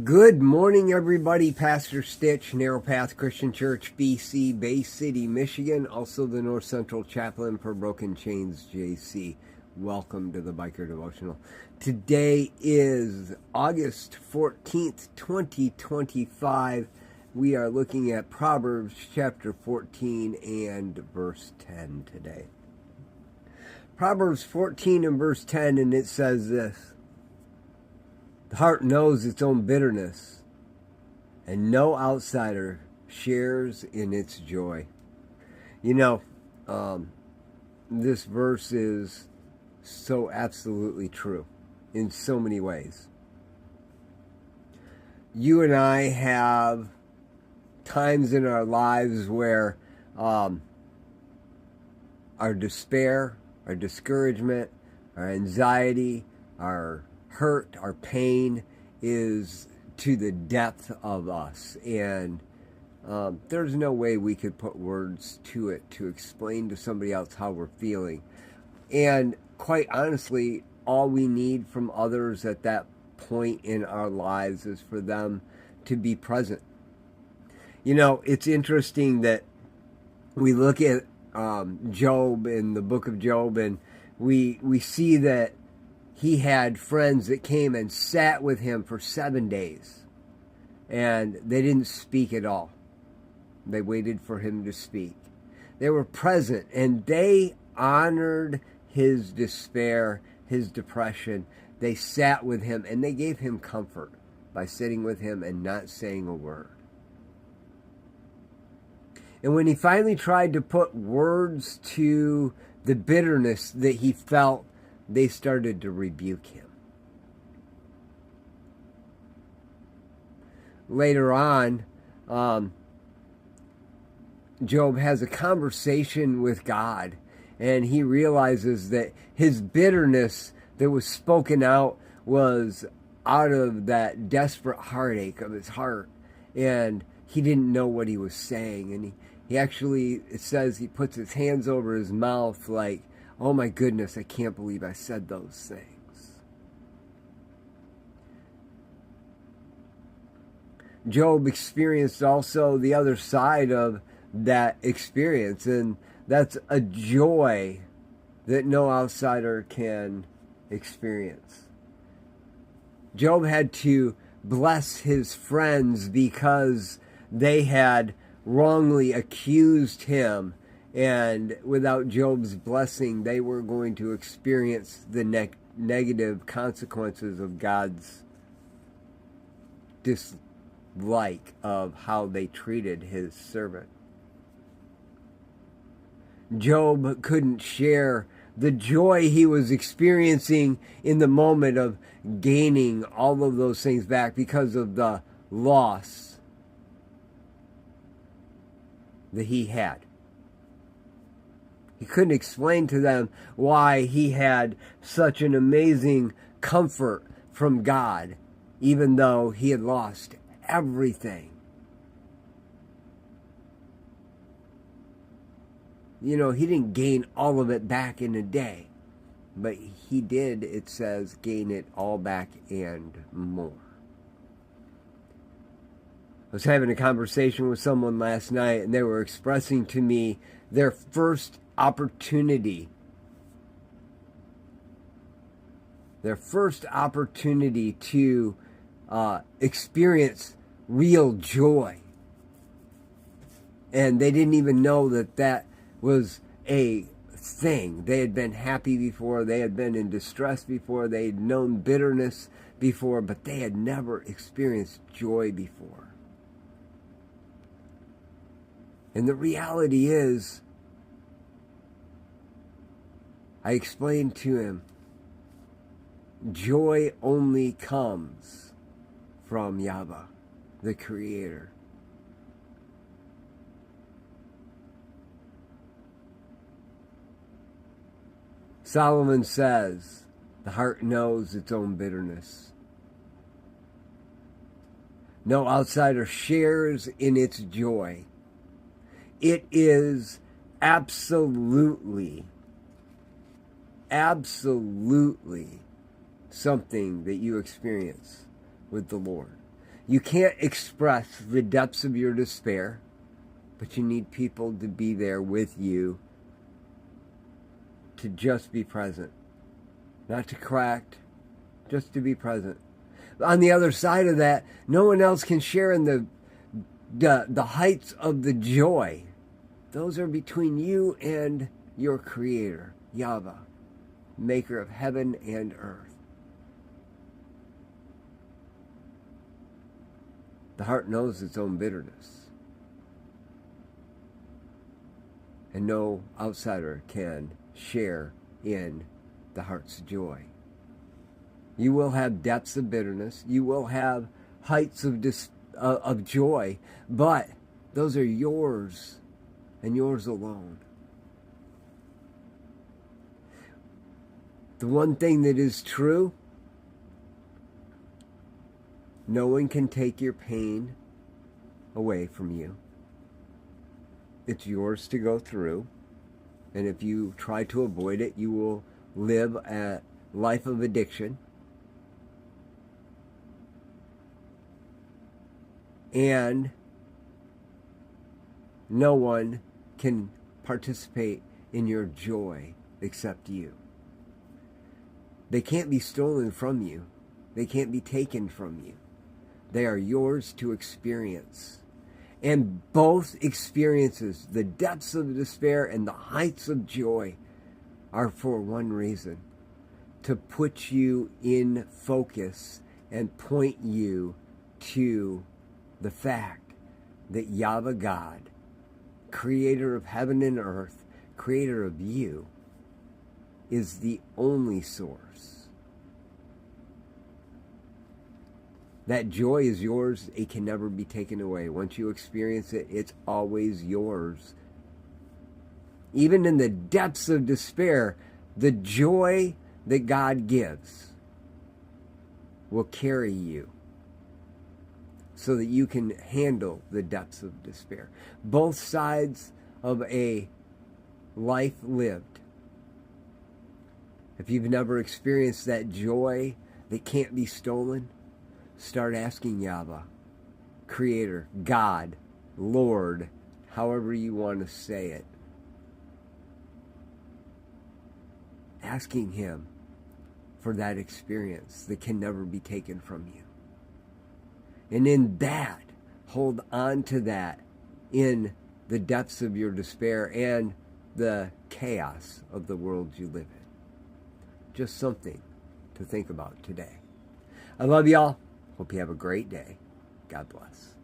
Good morning, everybody. Pastor Stitch, Narrow Path Christian Church, BC, Bay City, Michigan. Also the North Central Chaplain for Broken Chains, JC. Welcome to the Biker Devotional. Today is August 14th, 2025. We are looking at Proverbs chapter 14 and verse 10 today. Proverbs 14 and verse 10, and it says this: the heart knows its own bitterness, and no outsider shares in its joy. You know, this verse is so absolutely true in so many ways. You and I have times in our lives where our despair, our discouragement, our anxiety, our hurt, our pain is to the depth of us, and there's no way we could put words to it to explain to somebody else how we're feeling. And quite honestly, all we need from others at that point in our lives is for them to be present. You know, it's interesting that we look at Job in the book of Job, and we see that he had friends that came and sat with him for 7 days, and they didn't speak at all. They waited for him to speak. They were present, and they honored his despair, his depression. They sat with him, and they gave him comfort by sitting with him and not saying a word. And when he finally tried to put words to the bitterness that he felt, they started to rebuke him. Later on, Job has a conversation with God, and he realizes that his bitterness that was spoken out was out of that desperate heartache of his heart, and he didn't know what he was saying. And he actually, it says, he puts his hands over his mouth like, oh my goodness, I can't believe I said those things. Job experienced also the other side of that experience, and that's a joy that no outsider can experience. Job had to bless his friends because they had wrongly accused him, and without Job's blessing, they were going to experience the negative consequences of God's dislike of how they treated his servant. Job couldn't share the joy he was experiencing in the moment of gaining all of those things back because of the loss that he had. He couldn't explain to them why he had such an amazing comfort from God, even though he had lost everything. You know, he didn't gain all of it back in a day, but he did, it says, gain it all back and more. I was having a conversation with someone last night, and they were expressing to me their first opportunity to experience real joy, and they didn't even know that was a thing. They had been happy before, they had been in distress before, they had known bitterness before, but they had never experienced joy before. And the reality is, I explained to him, joy only comes from Yahweh, the Creator. Solomon says, the heart knows its own bitterness. No outsider shares in its joy. It is absolutely something that you experience with the Lord. You can't express the depths of your despair, but you need people to be there with you to just be present. Not to correct, just to be present. On the other side of that, no one else can share in the heights of the joy. Those are between you and your Creator, Yahweh, maker of heaven and earth. The heart knows its own bitterness, and no outsider can share in the heart's joy. You will have depths of bitterness. You will have heights of joy, but those are yours and yours alone. The one thing that is true, no one can take your pain away from you. It's yours to go through, and if you try to avoid it, you will live a life of addiction. And no one can participate in your joy except you. They can't be stolen from you. They can't be taken from you. They are yours to experience. And both experiences, the depths of despair and the heights of joy, are for one reason: to put you in focus and point you to the fact that Yahweh God, creator of heaven and earth, creator of you, is the only source. That joy is yours. It can never be taken away. Once you experience it, it's always yours. Even in the depths of despair, the joy that God gives will carry you so that you can handle the depths of despair. Both sides of a life lived. If you've never experienced that joy that can't be stolen, start asking Yahweh, Creator, God, Lord, however you want to say it. Asking Him for that experience that can never be taken from you. And in that, hold on to that in the depths of your despair and the chaos of the world you live in. Just something to think about today. I love y'all. Hope you have a great day. God bless.